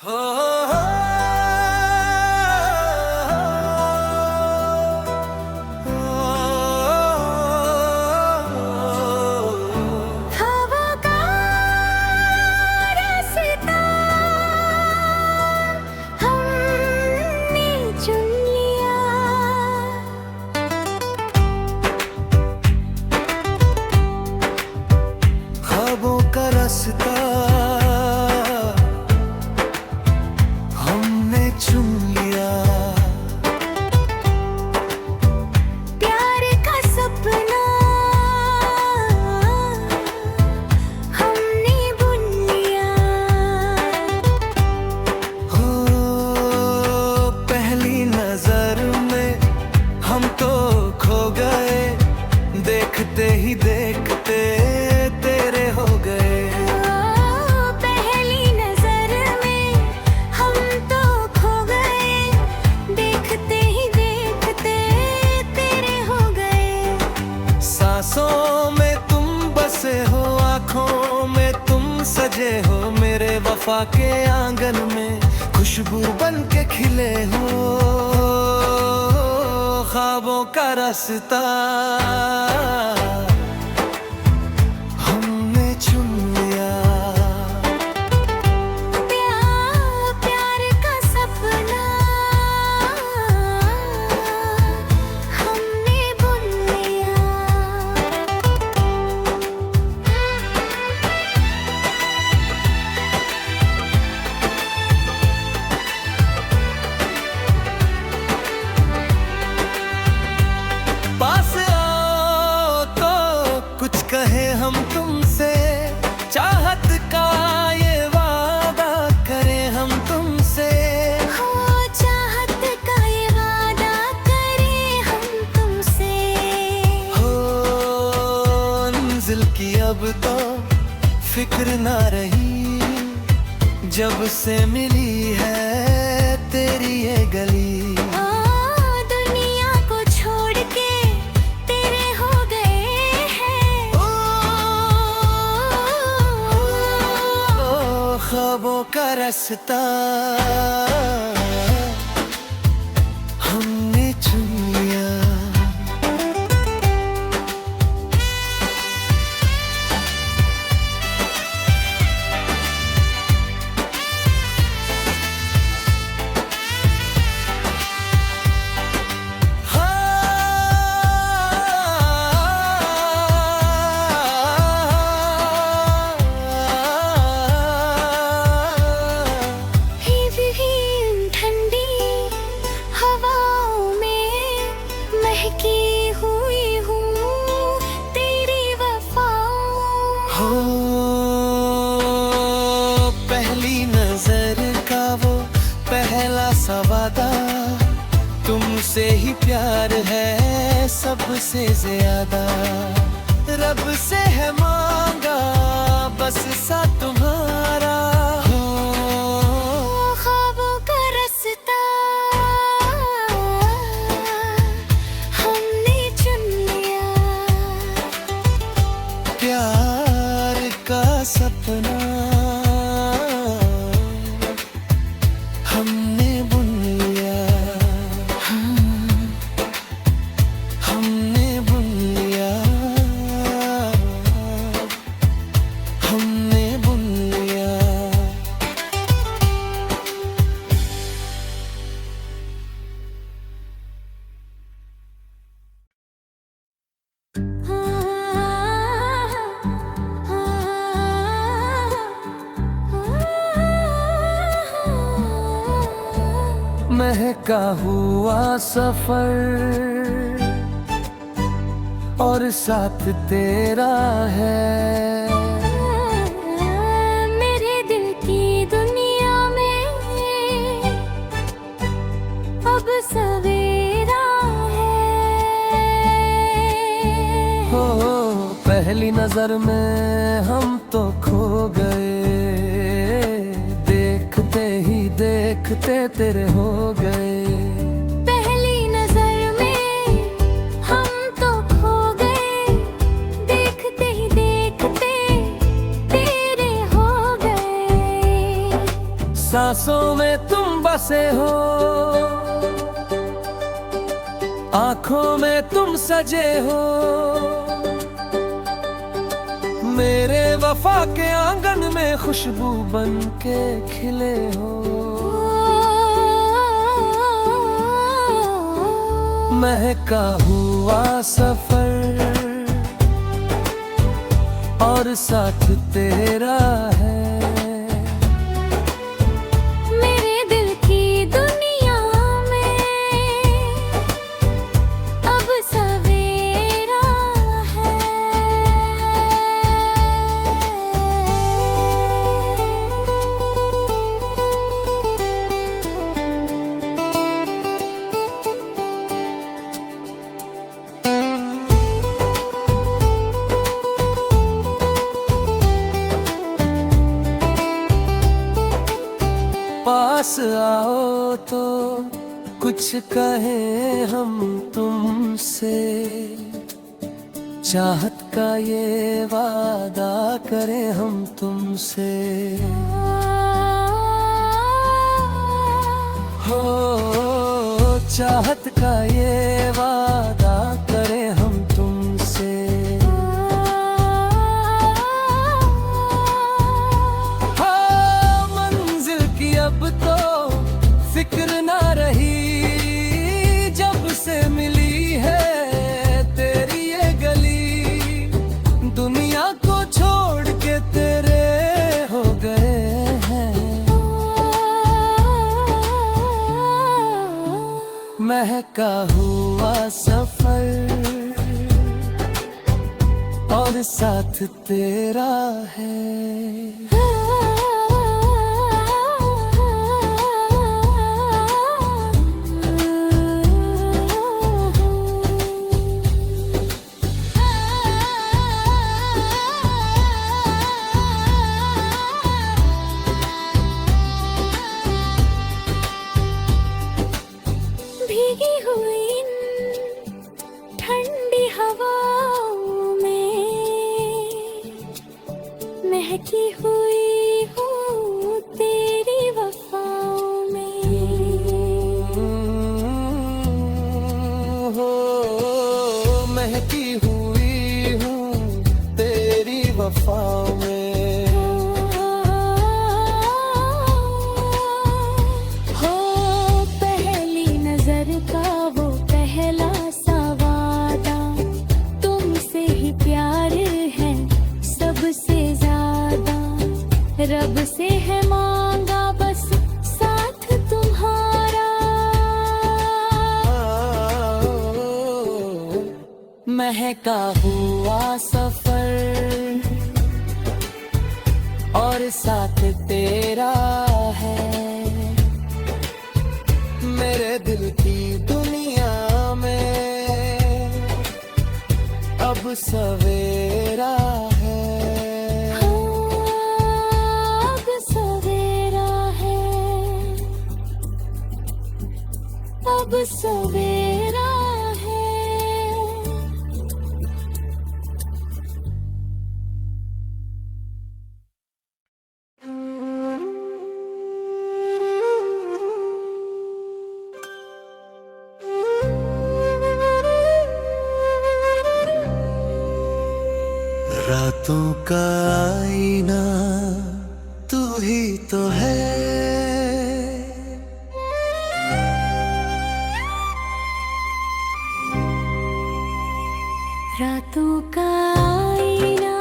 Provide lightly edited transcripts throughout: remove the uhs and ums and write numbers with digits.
हो, हो, हवा का रास्ता हमने चुन लिया। ख्वाबों का रास्ता हमने चुन लिया। प्यार का सपना हमने बुन लिया। हो, पहली नजर में हम तो खो गए, देखते ही देखते तेरे हो गए। पहली नजर में हम तो खो गए, देखते ही देखते तेरे हो गए। सांसों में तुम बसे हो, आँखों में तुम सजे हो, मेरे वफा के आंगन में खुशबू बन के खिले हो। ख्वाबों का रास्ता हमने चुन लिया। प्यार का सपना हमने बुन लिया। पास आओ तो कुछ कहे हम तुमसे, चाहत का ये वादा करें हम तुमसे। हो चाहत का ये वादा करें हम तुमसे। हो, मंजिल की अब तो फिक्र ना रही, जब से मिली है तेरी ये गली। ओ दुनिया को छोड़ के तेरे हो गए हैं। ओ, ख्वाबों का रास्ता हमने चुन लिया। हिम ठंडी हवाओं में महकी हुई हूँ तेरी वफाओं। हो, पहली नजर का वो पहला सा वादा, तुमसे ही प्यार है सबसे ज्यादा। रब से है मांगा बस सा तुम्हारा। हो, ख्वाबों का रास्ता हमने चुन लिया। प्यार का सपना हमने बुन लिया। हमने बुन लिया। हमने बुन लिया। महका हुआ सफर और साथ तेरा है। मेरे दिल की दुनिया में अब सवेरा है। हो, पहली नजर में हम तो खो गए, देखते ही देखते तेरे हो गए। पहली नजर में हम तो खो गए, देखते ही देखते तेरे हो गए। सांसों में तुम बसे हो, आंखों में तुम सजे हो, मेरे वफा के आंगन में खुशबू बन के खिले हो। महका हुआ सफर और साथ तेरा है, मेरे दिल की दुनिया में अब सवेरा है। पास आओ तो कुछ कहें हम तुमसे, चाहत का ये वादा करें हम तुमसे। हो चाहत का ये वादा करें हम तुमसे। अब तो फिक्र ना रही, जब से मिली है तेरी ये गली, दुनिया को छोड़ के तेरे हो गए हैं। महका हुआ सफर और साथ तेरा है। भीगी हुई इन ठंडी हवाओं में महकी हुई हूँ तेरी वफाओं में। हो महकी हुई हूँ तेरी वफाओं में। का वो पहला सा वादा, तुमसे ही प्यार है सबसे ज्यादा, रब से है मांगा बस साथ तुम्हारा। महका हुआ सफर और साथ तेरा है, मेरे दिल की दुनिया में अब सवेरा है। अब सवेरा है, अब सवेरा है। रातों का आईना तू ही तो है, रातों का आईना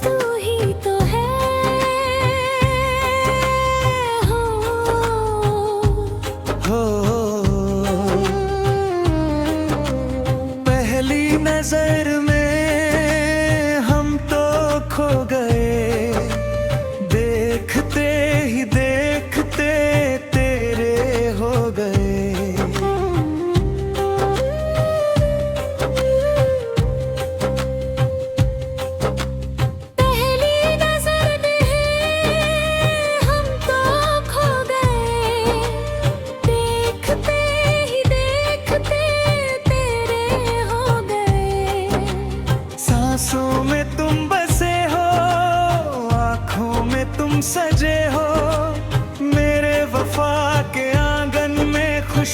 तू ही तो है। हो पहली नजर में हम तो खो गए, देखते ही देखते तेरे हो गए।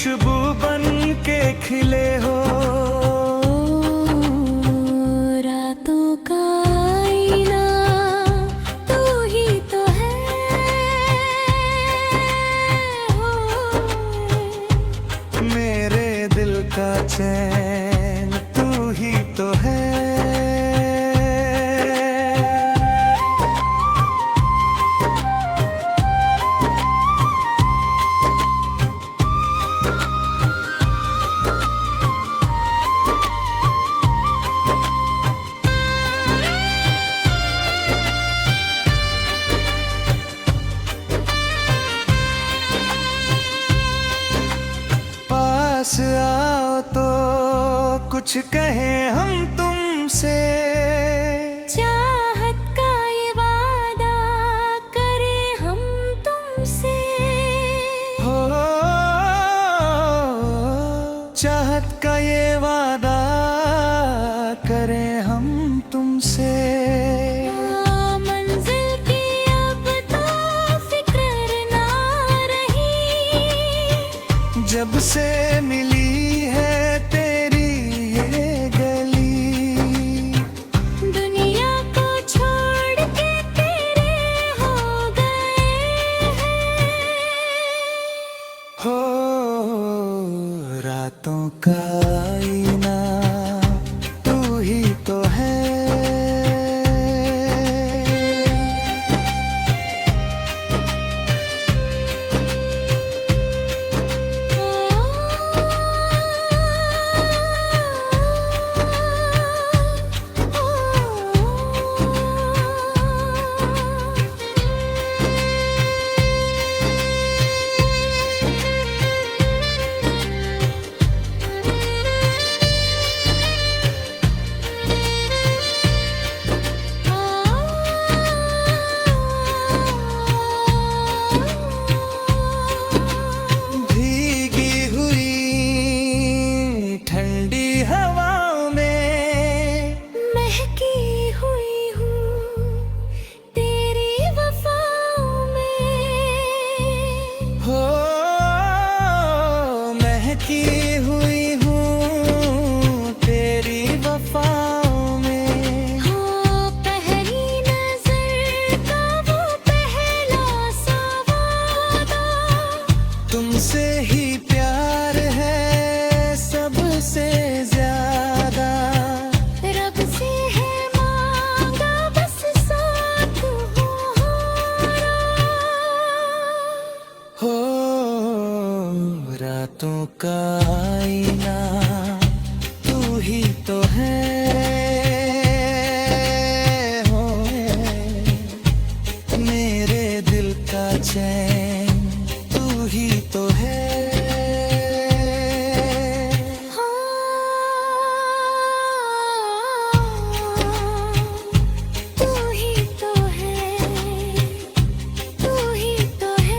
खुशबू बन के खिले हो। रातों का आईना तू ही तो है हो। मेरे दिल का चैन तू ही तो है। पास आओ तो कुछ कहें हम तुमसे। चाहत का ये वादा करें हम तुमसे। हो चाहत का ये वादा करें हम तुमसे। मंजिल की अब तो फिक्र ना रही। जब से मिली है तेरी ये गली। दुनिया को छोड़ के तेरे हो गए हैं। हो रातों का आईना तू ही तो है। भीगी हुई ठंडी हवाओं में महकी हुई हूँ तेरी वफाओं में। हो महकी हुई हूँ तेरी वफाओं में। हो पहली नजर का वो पहला सा वादा। तुमसे ही प्यार है सबसे ज्यादा। रब से है मांगा बस साथ हो हो रातों का आईना तू ही तो है। हो मेरे दिल का चैन तू ही तो है। तू ही तो है, तू ही तो है।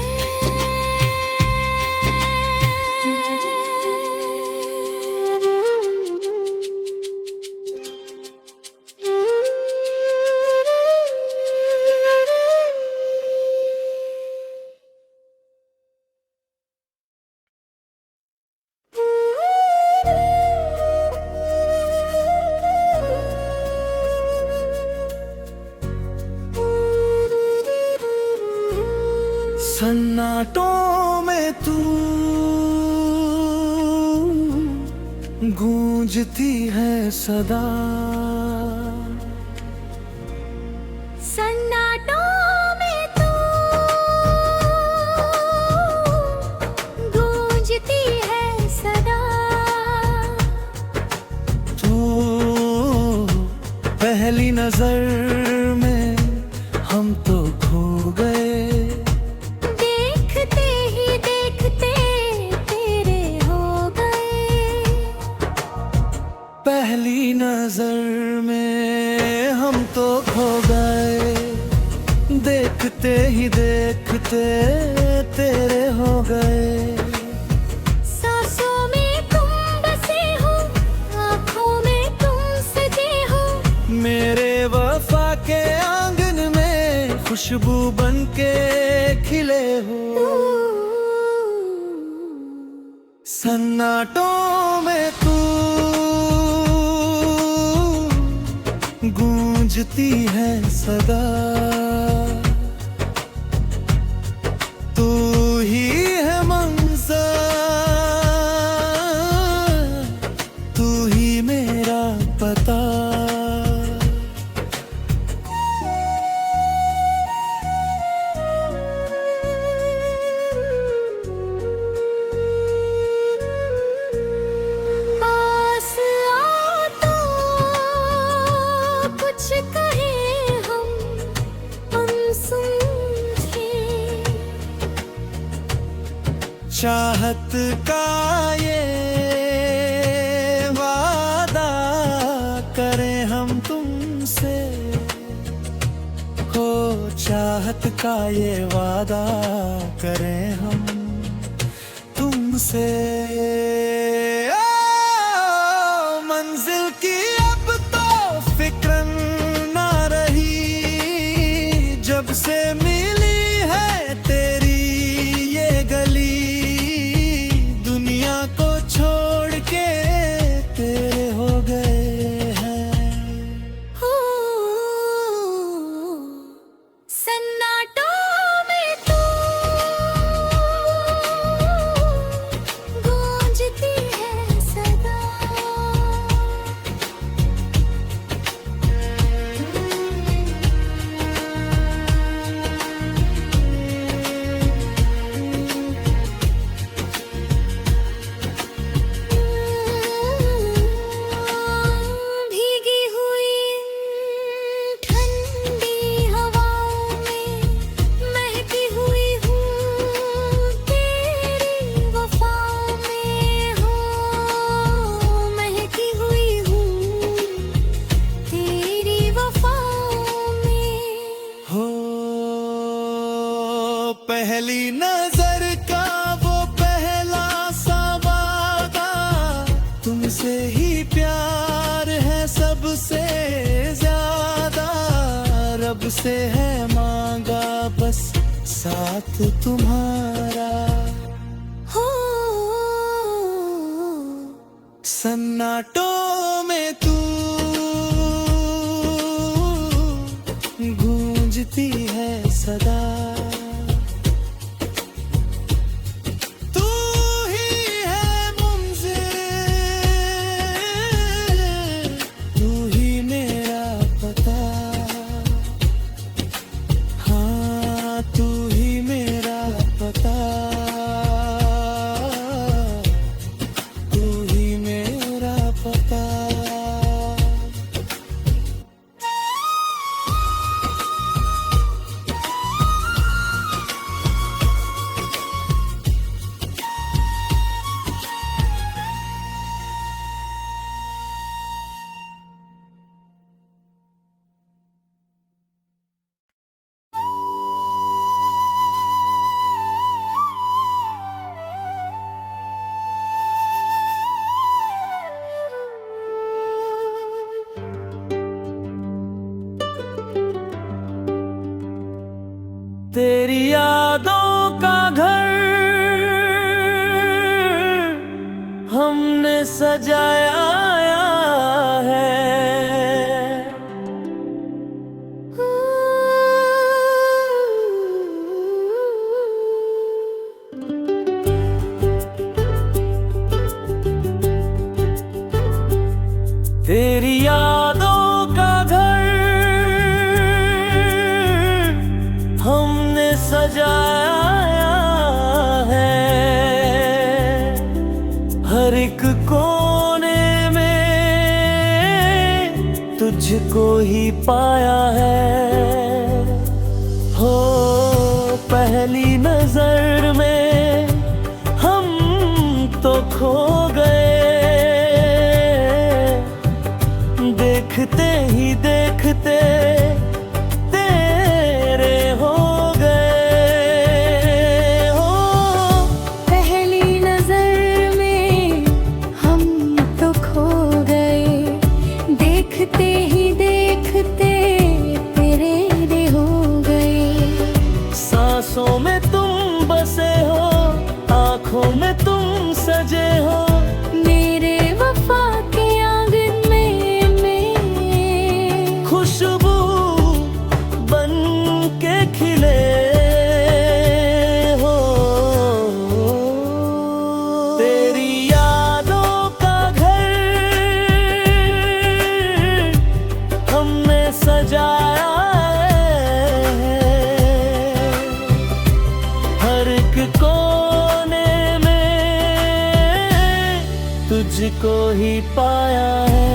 सन्नाटों में तू गूंजती है सदा। सन्नाटों में तू गूंजती है सदा। तू पहली नजर में हम तो खो गए। देखते ही देखते तेरे हो गए। पहली नजर में हम तो खो गए। देखते ही देखते तेरे हो गए। सांसों में तुम बसे हो, आँखों में तुम सजे हो। मेरे वफा के आंगन में खुशबू बन के खिले हो। सन्नाटों में तू गूंजती है सदा, तू ही है मंज़र, तू ही मेरा पता। चाहत का ये वादा करें हम तुमसे, हो चाहत का ये वादा करें हम तुमसे। मंजिल की अब तो फिक्र ना रही, जब से मिली है तेरी ये गली, छोड़ के तेरे हो गए हैं। हो सन्नाटों में तू गूंजती है सदा। पहली नजर का वो पहला सा वादा, तुमसे ही प्यार है सबसे ज्यादा, रब से है मांगा बस साथ तुम्हारा। हो सन्नाटों में तू गूंजती है सदा, तेरी यादों का घर हमने सजाया है, तेरी यादों का घर हमने सजाया है, हर एक कोने में तुझको ही पाया है। हो पहली नजर में हम तो खो गए, देखते ही देखते तेरे हो गए। हो पहली नजर में हम तो खो गए, देखते ही देखते तेरे हो गए। सांसों में तुम बसे हो, आँखों में तुम सजे हो मेरे वफा के आंगन में खुशबू बन के खिले हो। तेरी यादों का घर हमने सजाया है, हर एक कोने में तुझको ही पाया है।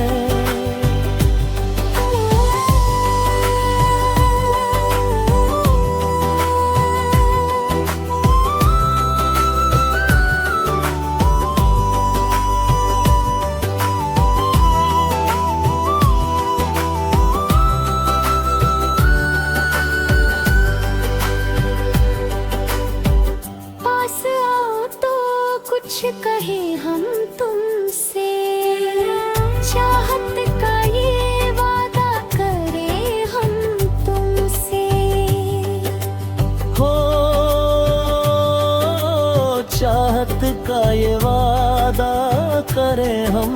पास आओ तो कुछ कहे हम तुमसे, चाहत का ये वादा करें हम तुमसे। हो चाहत का ये वादा करें हम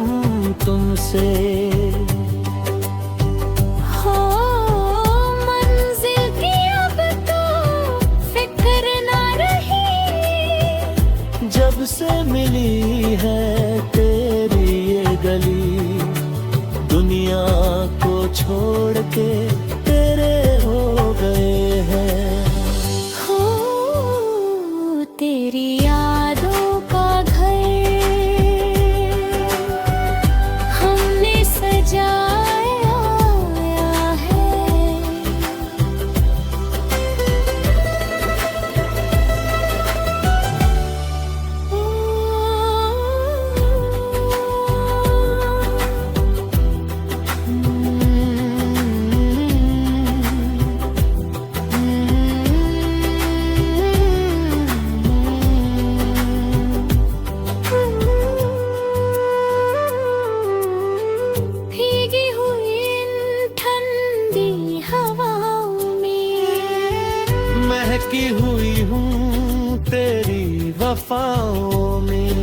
तुमसे। हो मंजिल की अब तो फिक्र ना रही, जब से मिली है तेरी ये गली, दुनिया को छोड़ के तेरे हो गए हैं। हो तेरी यादों का घर हमने सजाया है। भीगी हुई इन ठंडी हवाओं में महकी हुई हूँ तेरी वफाओं में।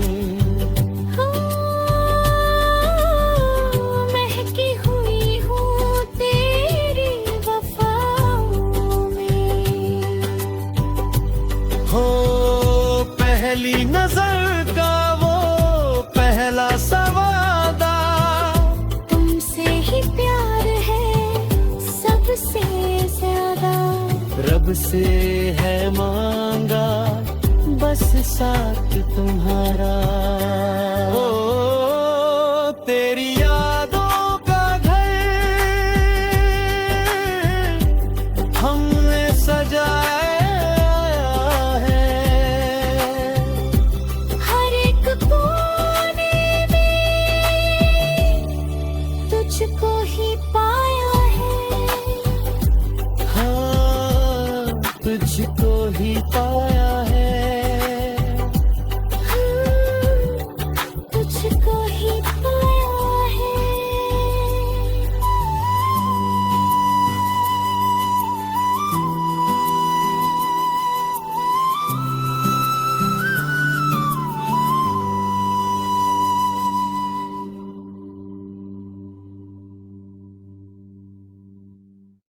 महकी हुई हूँ तेरी वफाओं में। हो पहली नजर का वो पहला सवादा, तुमसे ही प्यार है सबसे ज्यादा। रब से है मांगा बस साथ तुम्हारा। ओ तेरी यादों का घर हमने सजाया है, हर एक कोने में तुझको ही पाया है। हाँ तुझको ही पाया